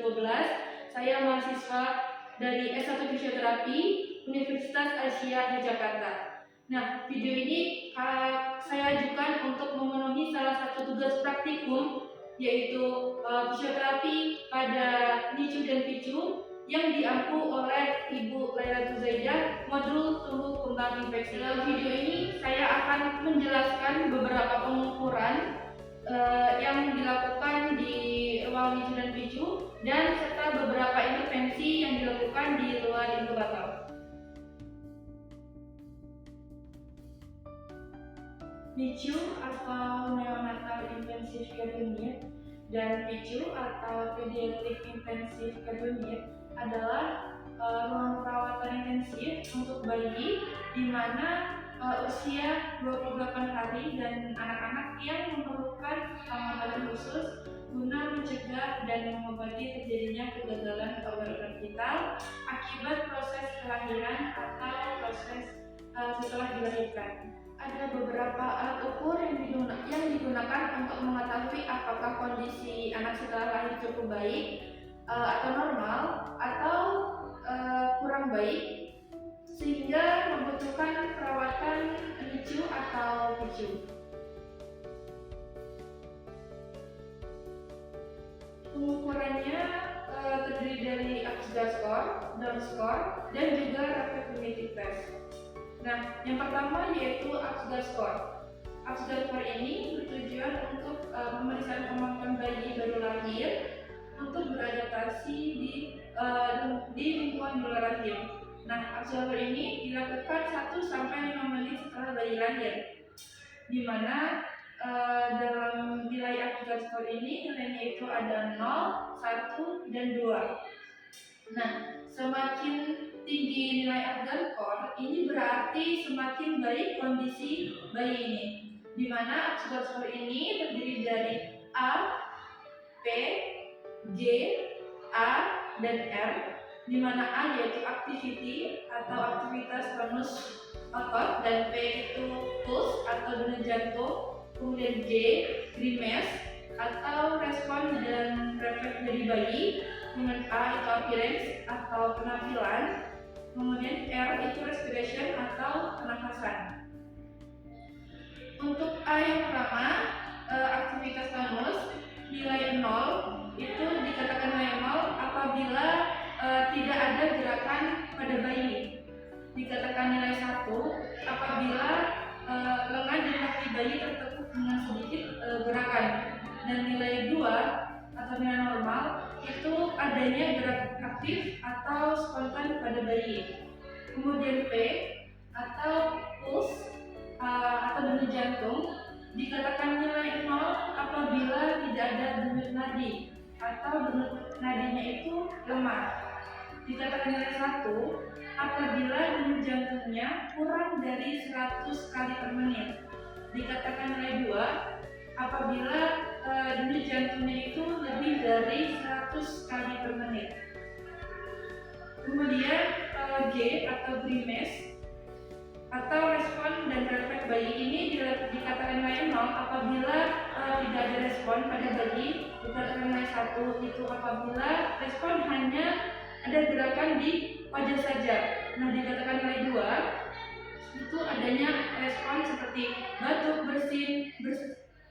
2012. Saya mahasiswa dari S1 Fisioterapi Universitas Asia Yogyakarta. Nah, video ini saya ajukan untuk memenuhi salah satu tugas praktikum, yaitu fisioterapi pada NICU dan PICU yang diampu oleh Ibu Laila Zaidah, modul tumbuh kembang infeksi. Dalam video ini saya akan menjelaskan beberapa pengukuran yang dilakukan di ruang NICU dan PICU dan serta beberapa intervensi yang dilakukan di luar inkubator. NICU atau Neonatal Intensive Care Unit dan PICU atau Pediatric Intensive Care Unit adalah ruang perawatan intensif untuk bayi di mana usia 28 hari dan anak-anak yang memerlukan pengobatan khusus guna mencegah dan mengobati terjadinya kegagalan organ vital akibat proses kelahiran atau proses setelah dilahirkan. Ada beberapa alat ukur yang digunakan untuk mengetahui apakah kondisi anak setelah lahir cukup baik atau normal atau kurang baik sehingga membutuhkan perawatan NICU atau PICU. Pengukurannya terdiri dari Apgar score, Down score, dan juga rapid primitive test. Nah, yang pertama yaitu Apgar score. Apgar score ini bertujuan untuk memeriksa kemampuan bayi baru lahir untuk beradaptasi di lingkungan luar lahir. Nah, Apgar score ini dilakukan 1-5 menit setelah bayi lahir, di mana dalam nilai Apgar score ini nilainya itu ada 0, 1, dan 2. Nah, semakin tinggi nilai Apgar score ini berarti semakin baik kondisi bayi ini, di mana Apgar score ini terdiri dari A, P, G, A, dan R, di mana A yaitu activity atau aktivitas tonus otot, dan P itu pulse atau denyut jantung, kemudian G, grimace atau respon dan refleks dari bayi, kemudian A itu appearance atau penampilan, kemudian R itu respiration atau pernafasan. Untuk A yang pertama, aktivitas tonus, nilai 0 itu dikatakan nilai 0 apabila tidak ada gerakan pada bayi. Dikatakan nilai 1 apabila lengan dan kaki bayi tertekuk dengan sedikit gerakan. Dan nilai 2 atau nilai normal itu adanya gerak aktif atau spontan pada bayi. Kemudian P atau pulse atau denyut jantung dikatakan nilai 0 apabila tidak ada denyut nadi atau denyut nadinya itu lemah. Dikatakan nilai 1 apabila denyut jantungnya kurang dari 100 kali per menit. Dikatakan nilai 2 apabila denyut jantungnya itu lebih dari 100 kali per menit. Kemudian G atau grimace atau respon dan refleks bayi ini dikatakan nilai 0 apabila tidak ada respon pada bayi. Dikatakan nilai 1 itu apabila respon hanya ada gerakan di wajah saja. Nah, dikatakan nilai 2 itu adanya respon seperti batuk, bersin,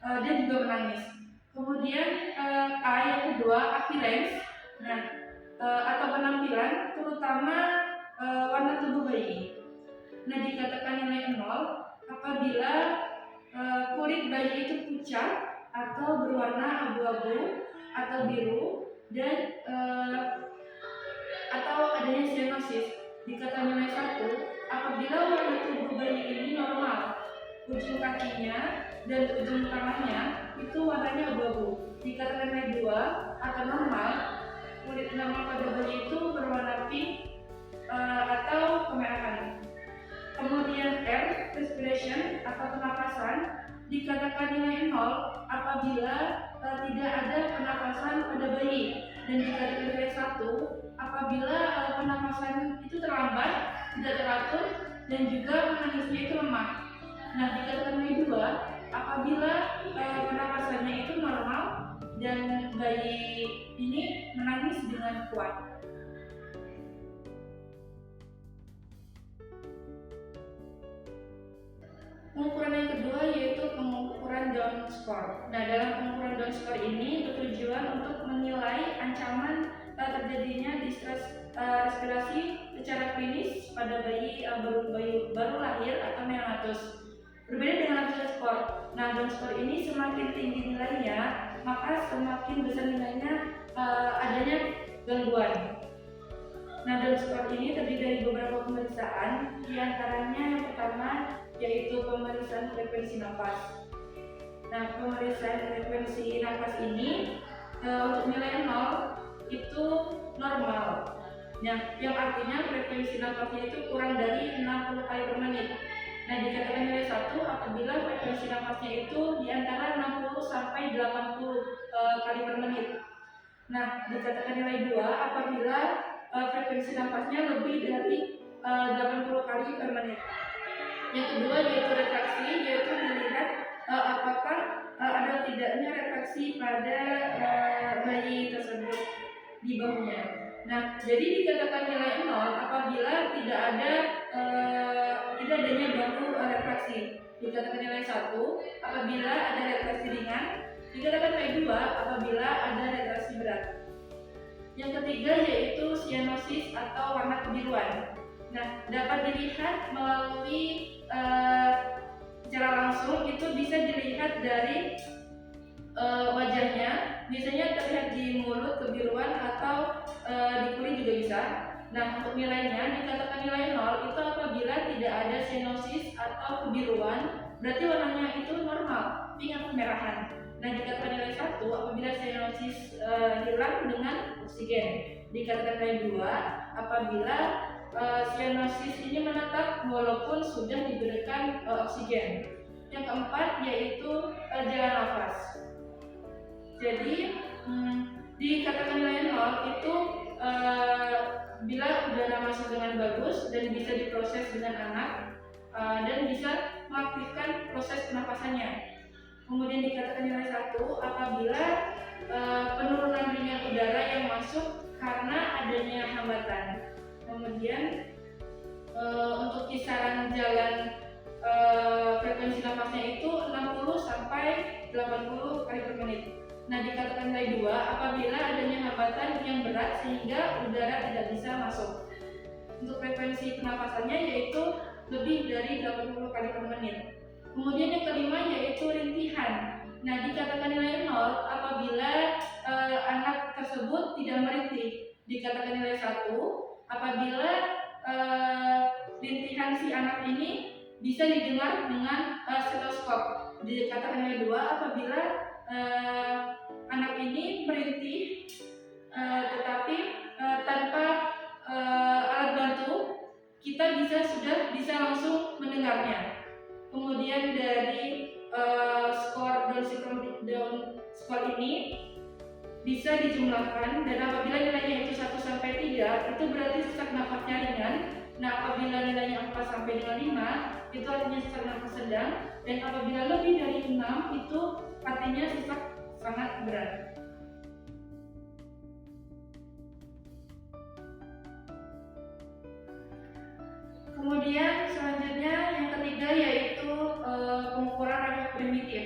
dan juga menangis. Kemudian A yang kedua, appearance, atau penampilan, terutama warna tubuh bayi. Nah, dikatakan nilai 0 apabila kulit bayi itu pucat atau berwarna abu-abu atau biru dan atau adanya cyanosis. Dikatakan nilai 1 apabila warna tubuh bayi ini normal, ujung kakinya dan ujung tangannya itu warnanya abu-abu. Dikatakan nilai 2 atau normal, kulit normal pada bayi itu berwarna pink atau kemerahan. Kemudian R, respiration atau pernapasan, dikatakan nilai 0 apabila tidak ada pernapasan pada bayi, dan dikatakan nilai 1 apabila pernapasan itu terlambat, tidak teratur, dan juga menangisnya itu lemah. Nah, dikatakan nilai 2 apabila pernapasannya itu normal, dan bayi ini menangis dengan kuat. Pengukuran yang kedua yaitu pengukuran Down score. Nah, dalam pengukuran Down score ini bertujuan untuk menilai ancaman terjadinya distress respirasi secara klinis pada bayi baru lahir atau neonatus. Berbeda dengan Down score. Nah, Down score ini semakin tinggi nilainya, maka semakin besar nilainya adanya gangguan. Nah, Down score ini terdiri dari beberapa pemeriksaan, diantaranya yang pertama yaitu pemeriksaan frekuensi nafas. Nah, pemeriksaan frekuensi nafas ini untuk nilai 0 itu normal. Nah, yang artinya frekuensi nafasnya itu kurang dari 60 kali per menit. Nah, dikatakan nilai 1 apabila frekuensi nafasnya itu di antara 60 sampai 80 kali per menit. Nah, dikatakan nilai 2 apabila frekuensi nafasnya lebih dari 80 kali per menit. Yang kedua yaitu retraksi, yaitu dilihat apakah ada tidaknya retraksi pada bayi tersebut di bahunya. Nah, jadi dikatakan nilai 0 apabila tidak adanya bahu retraksi. Dikatakan nilai 1 apabila ada retraksi ringan. Dikatakan nilai 2 apabila ada retraksi berat. Yang ketiga yaitu cyanosis atau warna kebiruan. Nah, dapat dilihat melalui secara langsung, itu bisa dilihat dari wajahnya, biasanya terlihat di mulut kebiruan atau di kulit juga bisa. Nah, untuk nilainya dikatakan nilai 0 itu apabila tidak ada cyanosis atau kebiruan, berarti warnanya itu normal, pink atau kemerahan. Nah, dikatakan nilai 1 apabila cyanosis hilang dengan oksigen. Dikatakan nilai 2 apabila cyanosis ini menetap walaupun sudah diberikan oksigen. Yang keempat yaitu jalan nafas. Jadi dikatakan nilai 0 itu bila udara masuk dengan bagus dan bisa diproses dengan anak dan bisa mengaktifkan proses pernapasannya. Kemudian dikatakan nilai 1 apabila penurunan ringan udara yang masuk karena adanya hambatan. Kemudian untuk kisaran jalan frekuensi nafasnya itu 60 sampai 80 kali per menit. Nah, dikatakan nilai 2 apabila adanya hambatan yang berat sehingga udara tidak bisa masuk. Untuk frekuensi pernapasannya yaitu lebih dari 80 kali per menit. Kemudian yang kelima yaitu rintihan. Nah, dikatakan nilai 0 apabila anak tersebut tidak merintih. Dikatakan nilai 1 apabila rintihan si anak ini bisa didengar dengan stetoskop. Dikatakan nilai 2 apabila anak ini merintih tetapi tanpa alat bantu, kita sudah bisa langsung mendengarnya. Kemudian dari skor Down score ini bisa dijumlahkan, dan apabila nilainya itu 1 sampai 3 itu berarti sesak nafasnya ringan. Nah, apabila nilainya 4 sampai dengan 5 itu artinya sesak nafas sedang, dan apabila lebih dari 6 itu artinya sesak sangat berat. Kemudian selanjutnya yang ketiga yaitu pengukuran refleks primitif.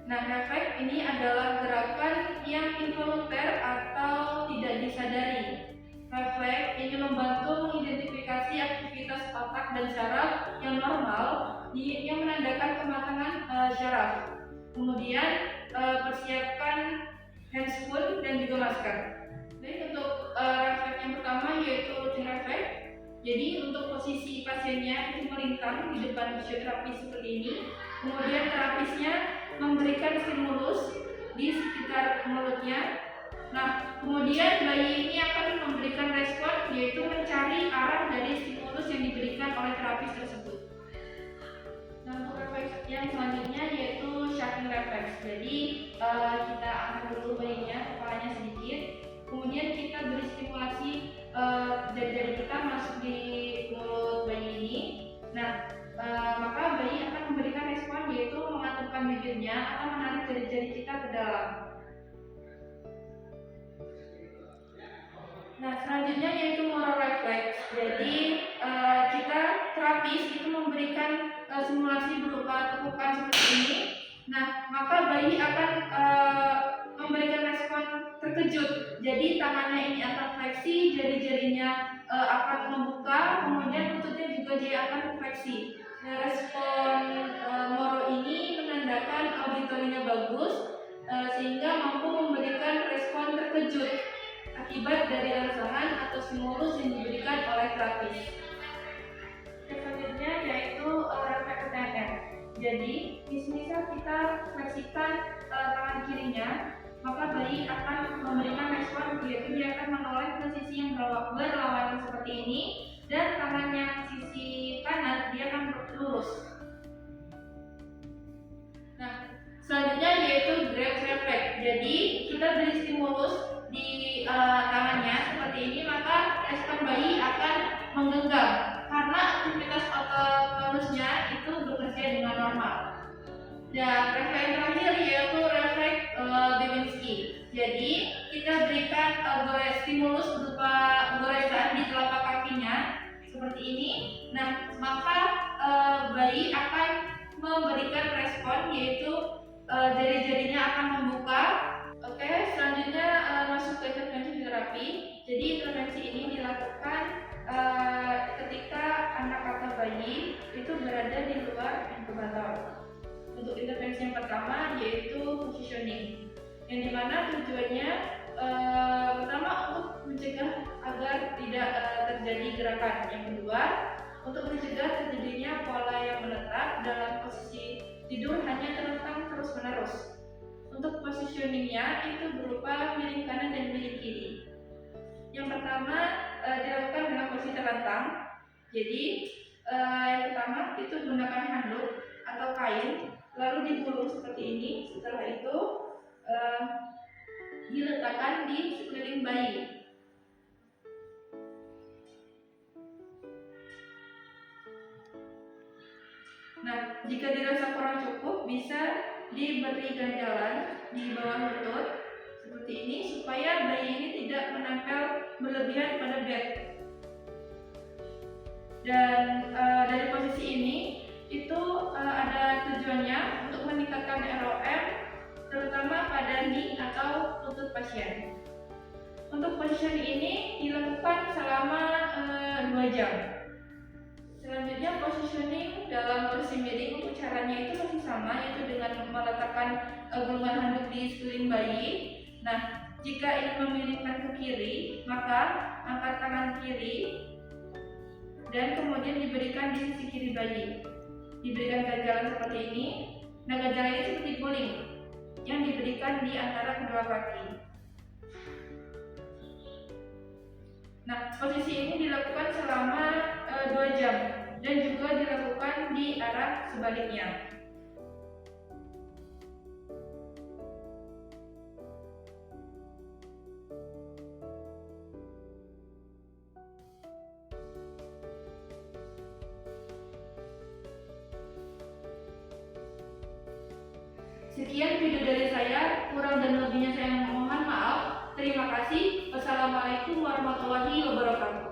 Nah, refleks ini adalah gerakan yang involunter atau tidak disadari. Refleks ini membantu mengidentifikasi aktivitas otak dan saraf yang normal yang menandakan kematangan saraf. Kemudian persiapkan handscoon dan juga masker. Baik, untuk refleks yang pertama yaitu routine refleks. Jadi untuk posisi pasiennya itu melintang di depan fisioterapis seperti ini. Kemudian terapisnya memberikan stimulus di sekitar mulutnya. Nah, kemudian bayi ini akan memberikan respon, yaitu mencari arah dari stimulus yang diberikan oleh terapis tersebut. Nah, untuk refleks yang selanjutnya yaitu shaking reflex. Jadi kita angkat dulu bayinya, kepalanya sedikit. Kemudian kita beri stimulasi jari-jari kita masuk di mulut bayi ini. Nah, maka bayi akan memberikan respon, yaitu mengatupkan bibirnya atau menarik jari-jari kita ke dalam. stimulasi berupa tepukan seperti ini, nah maka bayi akan memberikan respon terkejut. Jadi tangannya ini akan fleksi, jari-jarinya akan membuka, kemudian lututnya juga dia akan fleksi. Nah, respon Moro ini menandakan auditorinya bagus, sehingga mampu memberikan respon terkejut akibat dari rangsangan atau stimulus yang diberikan oleh terapis. Selanjutnya yaitu refleks TNF. Jadi, misal kita fleksikan tangan kirinya, maka bayi akan memberikan respon, yaitu dia akan menoleh ke sisi yang berlawanan seperti ini, dan tangan yang sisi kanan dia akan lurus. Nah, selanjutnya yaitu grab reflex. Jadi kita beri stimulus di tangannya seperti ini, maka respon bayi akan menggenggam karena aktivitas otot tonusnya itu bekerja dengan normal. Dan refleks yang terakhir yaitu refleks Babinski. Jadi kita berikan stimulus berupa goresan di telapak kakinya seperti ini. Nah, maka bayi akan memberikan respon, yaitu jari-jarinya akan membuka. Oke, selanjutnya masuk ke intervensi terapi. Jadi intervensi ini dilakukan ketika anak atau bayi itu berada di luar inkubator. Untuk intervensi yang pertama yaitu positioning, yang dimana tujuannya pertama untuk mencegah agar tidak terjadi gerakan. Yang kedua, untuk mencegah terjadinya pola yang menetap dalam posisi tidur hanya terlentang terus-menerus. Untuk positioningnya itu berupa miring kanan dan miring kiri. Yang pertama dilakukan dalam posisi terlentang. Jadi yang pertama itu menggunakan handuk atau kain, lalu digulung seperti ini. Setelah itu diletakkan di sekeliling bayi. Nah, jika dirasa kurang cukup, bisa diberi ganjalan di bawah lutut seperti ini supaya bayi ini tidak menempel berlebihan pada bed. Dan dari posisi ini itu ada tujuannya untuk meningkatkan ROM, terutama pada knee atau lutut pasien. Untuk positioning ini dilakukan selama 2 jam. Selanjutnya positioning dalam posisi miring, untuk caranya itu masih sama, yaitu dengan meletakkan gulungan handuk di sekeliling bayi. Nah, jika ingin memilihkan ke kiri, maka angkat tangan kiri dan kemudian diberikan di sisi kiri bayi. Diberikan ganjalan seperti ini. Nah, ganjalan ini seperti guling yang diberikan di antara kedua kaki. Nah, posisi ini dilakukan selama 2 jam dan juga dilakukan di arah sebaliknya. Sekian video dari saya, kurang dan lebihnya saya mohon maaf. Terima kasih. Wassalamualaikum warahmatullahi wabarakatuh.